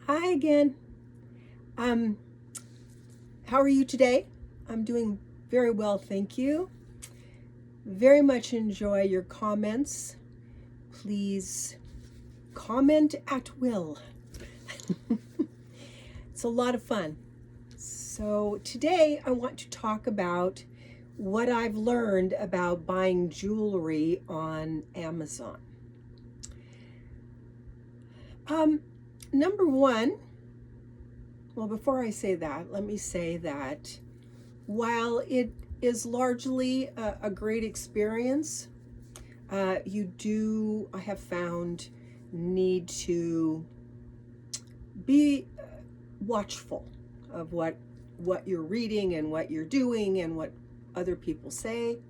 Hi again. Um, how are you today? I'm doing very well, thank you. Very much enjoy your comments. Please comment at will. It's a lot of fun. So, today I want to talk about what I've learned about buying jewelry on Amazon. Um, Number one, well, before I say that, let me say that while it is largely a great experience, you do, I have found, need to be watchful of what you're reading and what you're doing and what other people say.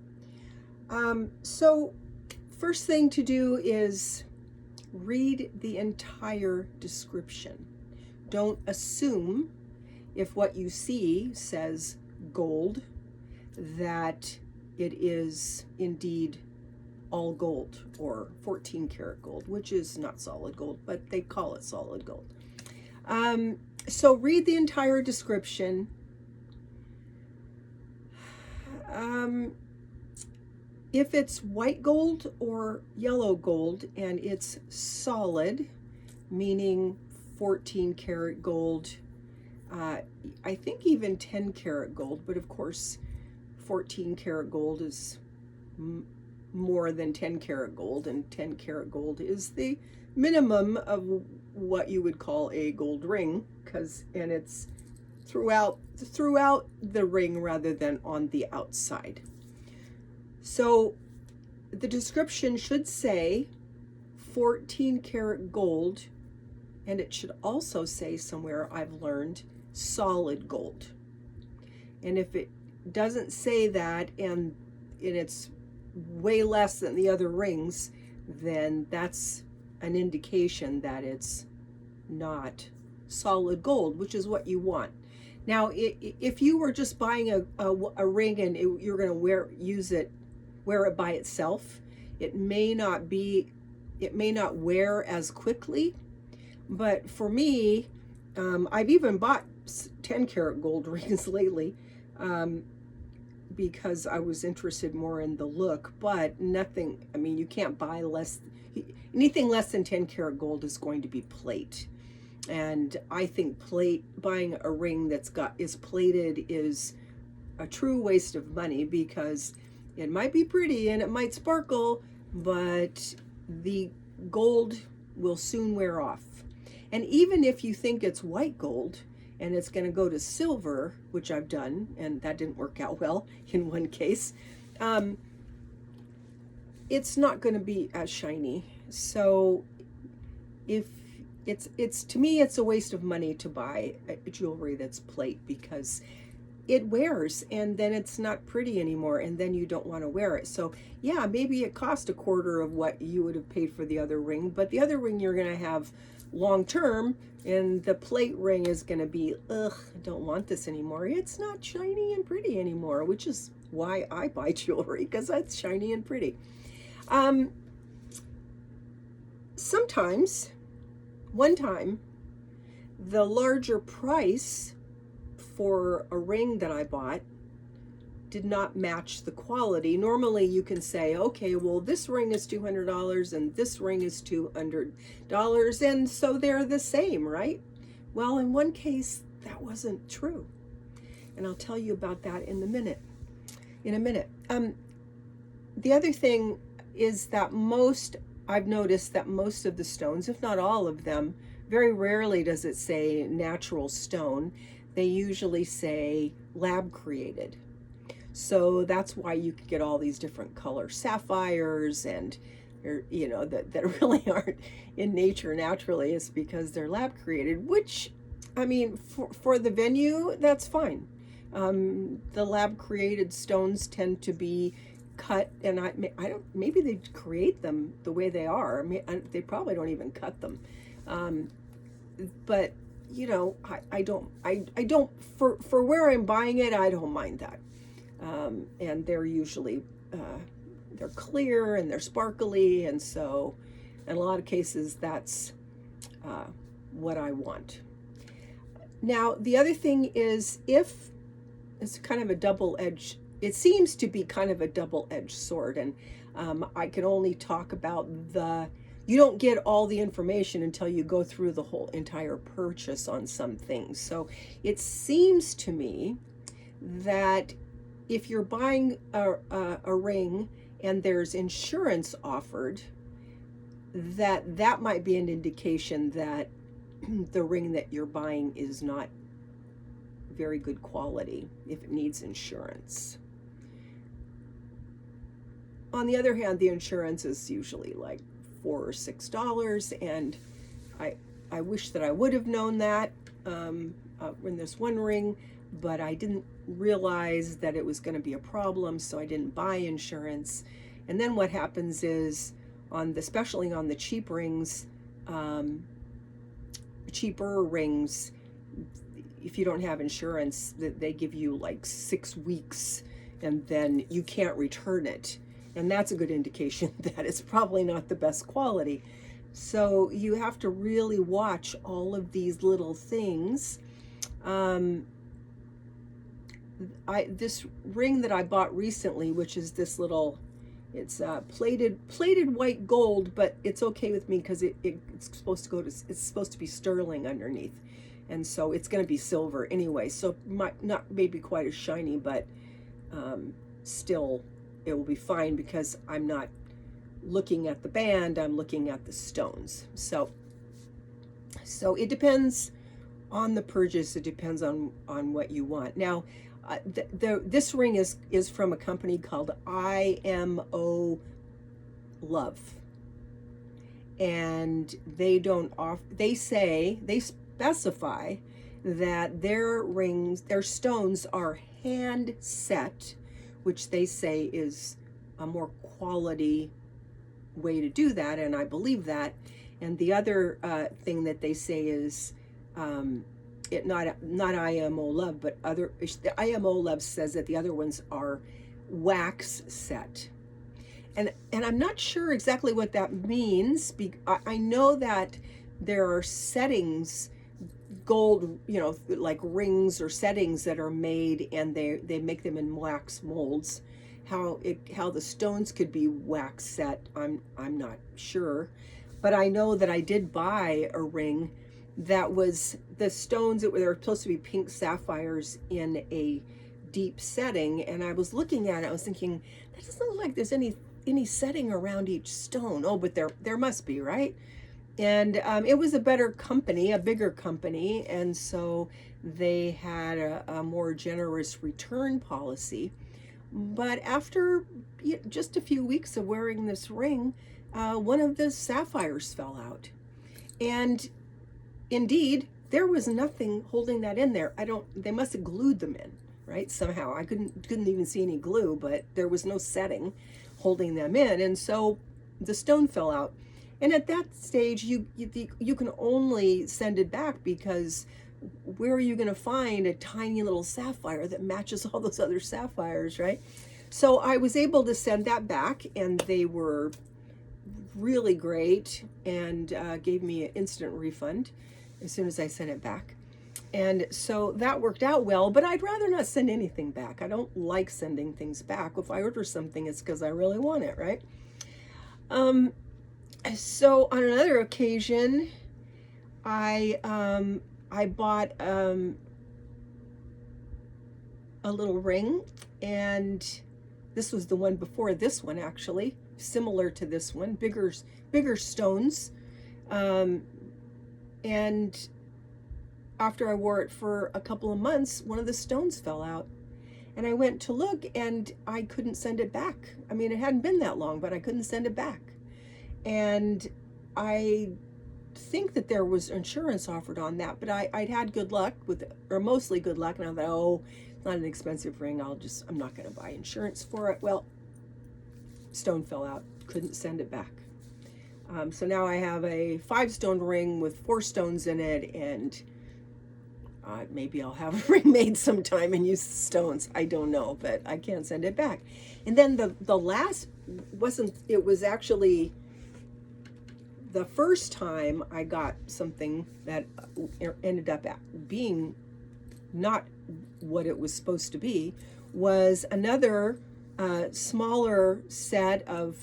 So, first thing to do is read the entire description. Don't assume if what you see says gold that it is indeed all gold or 14 karat gold, which is not solid gold, but they call it solid gold. So read the entire description. If it's white gold or yellow gold and it's solid, meaning 14 karat gold, I think even 10 karat gold, but of course 14 karat gold is more than 10 karat gold, and 10 karat gold is the minimum of what you would call a gold ring, and it's throughout the ring rather than on the outside. So the description should say 14 karat gold, and it should also say somewhere, I've learned, solid gold. And if it doesn't say that and it's way less than the other rings, then that's an indication that it's not solid gold, which is what you want. Now, if you were just buying a ring and you're going to wear it by itself, it may not wear as quickly. But for me, I've even bought 10 karat gold rings lately, because I was interested more in the look, but nothing, I mean, you can't buy anything less than 10 karat gold is going to be plate. And I think buying a ring is plated is a true waste of money, because it might be pretty and it might sparkle, but the gold will soon wear off. And even if you think it's white gold and it's going to go to silver, which I've done, and that didn't work out well in one case, it's not going to be as shiny. So if it's to me, it's a waste of money to buy jewelry that's plate, because it wears and then it's not pretty anymore, and then you don't want to wear it. So yeah, maybe it cost a quarter of what you would have paid for the other ring, but the other ring you're going to have long term, and the plate ring is going to be, ugh, I don't want this anymore. It's not shiny and pretty anymore, which is why I buy jewelry, because it's shiny and pretty. Sometimes, one time, the larger price for a ring that I bought did not match the quality. Normally you can say, okay, well, this ring is $200 and this ring is $200, and so they're the same, right? Well, in one case, that wasn't true. And I'll tell you about that in a minute. The other thing is that I've noticed that most of the stones, if not all of them, very rarely does it say natural stone. They usually say lab created. So that's why you could get all these different color sapphires, and that really aren't in nature naturally. Is because they're lab created, which, I mean, for the venue, that's fine. The lab created stones tend to be cut, and I don't, maybe they create them the way they are. I mean, they probably don't even cut them. But I don't, for where I'm buying it, I don't mind that. And they're usually they're clear and they're sparkly, and so in a lot of cases that's what I want. Now, the other thing is, if it's kind of a double-edged, it seems to be kind of a double-edged sword, and I can only talk about you don't get all the information until you go through the whole entire purchase on some things. So it seems to me that if you're buying a ring and there's insurance offered, that might be an indication that the ring that you're buying is not very good quality if it needs insurance. On the other hand, the insurance is usually like $4 or $6, and I wish that I would have known that in this one ring, but I didn't realize that it was going to be a problem, so I didn't buy insurance. And then what happens is, especially on the cheap rings, cheaper rings, if you don't have insurance, they give you like 6 weeks, and then you can't return it. And that's a good indication that it's probably not the best quality. So you have to really watch all of these little things. This ring that I bought recently, which is this little, it's plated white gold, but it's okay with me because it's supposed to be sterling underneath, and so it's going to be silver anyway. So might not maybe quite as shiny, but still it will be fine because I'm not looking at the band, I'm looking at the stones. So it depends on the purchase. It depends on what you want. Now, this ring is from a company called IMO Love, and they specify that their stones are hand set, which they say is a more quality way to do that, and I believe that. And the other thing that they say is not IMO Love, but the IMO Love says that the other ones are wax set, and I'm not sure exactly what that means. I know that there are settings, gold, like rings or settings that are made, and they make them in wax molds. How the stones could be wax set, I'm not sure, but I know that I did buy a ring that was the stones that were supposed to be pink sapphires in a deep setting, and I was looking at it, I was thinking, that doesn't look like there's any setting around each stone. Oh, but there must be, right? And it was a bigger company, and so they had a more generous return policy. But after just a few weeks of wearing this ring, one of the sapphires fell out, and indeed, there was nothing holding that in there. They must have glued them in, right? Somehow. I couldn't even see any glue, but there was no setting holding them in. And so the stone fell out. And at that stage, you can only send it back, because where are you going to find a tiny little sapphire that matches all those other sapphires, right? So I was able to send that back, and they were really great and gave me an instant refund as soon as I sent it back. And so that worked out well, but I'd rather not send anything back. I don't like sending things back. If I order something, it's because I really want it, right? So on another occasion, I bought a little ring, and this was the one before this one, actually, similar to this one, bigger stones. And after I wore it for a couple of months, one of the stones fell out, and I went to look, and I couldn't send it back. I mean, it hadn't been that long, but I couldn't send it back. And I think that there was insurance offered on that, but I'd had good luck with it, or mostly good luck, and I thought, oh, it's not an expensive ring, I'm not going to buy insurance for it. Well, stone fell out, couldn't send it back. So now I have a 5-stone ring with 4 stones in it, and maybe I'll have a ring made sometime and use the stones. I don't know, but I can't send it back. And then the last it was actually the first time I got something that ended up being not what it was supposed to be was another smaller set of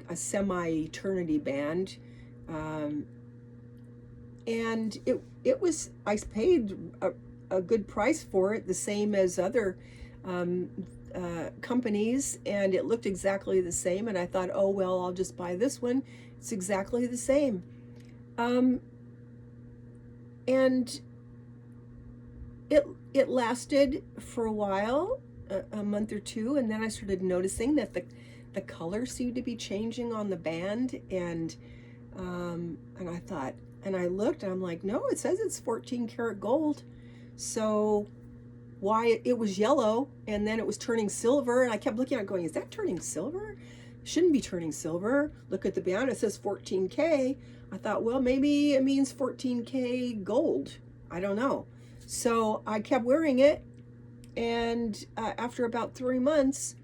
a semi-eternity band, and it was, I paid a good price for it, the same as other companies, and it looked exactly the same, and I thought, oh well, I'll just buy this one. It's exactly the same. And it lasted for a while, a month or two, and then I started noticing that the color seemed to be changing on the band, and I thought, and I looked, and I'm like, no, it says it's 14 karat gold. So why it was yellow and then it was turning silver, and I kept looking at it going, is that turning silver? Shouldn't be turning silver. Look at the band, it says 14K. I thought, well, maybe it means 14K gold. I don't know. So I kept wearing it, and after about 3 months,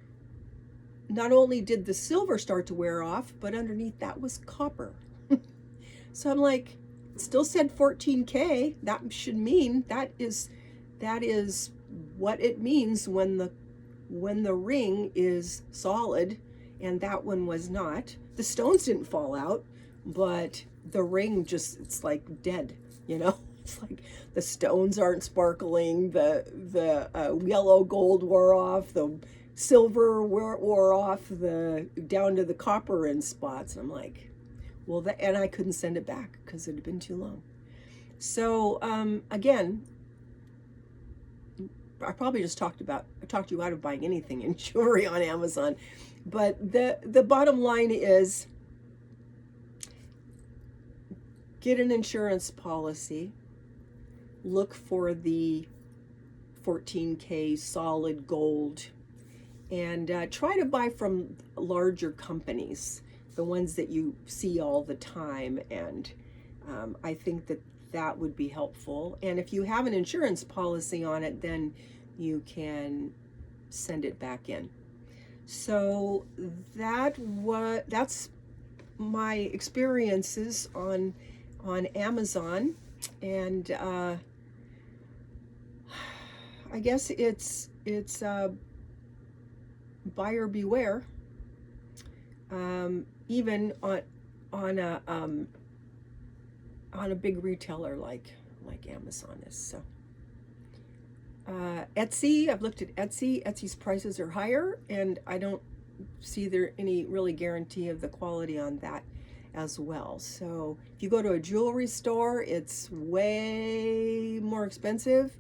not only did the silver start to wear off, but underneath that was copper. So I'm like, it still said 14K. That should mean that is what it means when the ring is solid, and that one was not. The stones didn't fall out, but the ring just, it's like dead, you know. It's like the stones aren't sparkling, the yellow gold wore off, the silver wore off, the down to the copper in spots. And I'm like, well, and I couldn't send it back because it had been too long. So again, I probably just talked you out of buying anything in jewelry on Amazon, but the bottom line is, get an insurance policy, look for the 14K solid gold, and try to buy from larger companies, the ones that you see all the time, and I think that would be helpful. And if you have an insurance policy on it, then you can send it back in. So that's my experiences on Amazon, and I guess it's buyer beware, even on a big retailer like Amazon is. So Etsy, I've looked at Etsy. Etsy's prices are higher, and I don't see there any really guarantee of the quality on that as well. So if you go to a jewelry store, it's way more expensive.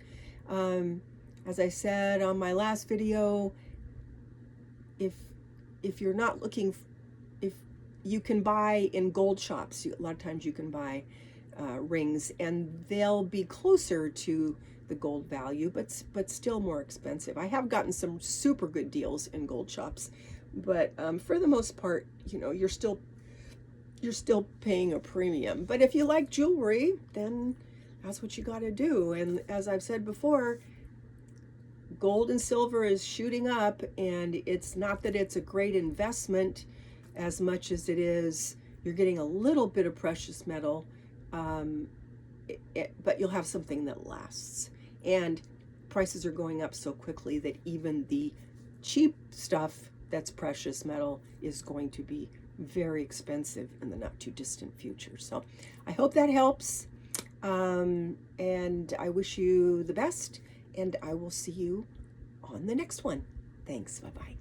As I said on my last video, if you're not looking, if you can buy in gold shops, a lot of times you can buy rings, and they'll be closer to the gold value, but still more expensive. I have gotten some super good deals in gold shops, but for the most part, you know, you're still paying a premium. But if you like jewelry, then that's what you got to do. And as I've said before, gold and silver is shooting up, and it's not that it's a great investment as much as it is you're getting a little bit of precious metal, but you'll have something that lasts. And prices are going up so quickly that even the cheap stuff that's precious metal is going to be very expensive in the not too distant future. So I hope that helps, and I wish you the best, and I will see you on the next one. Thanks. Bye-bye.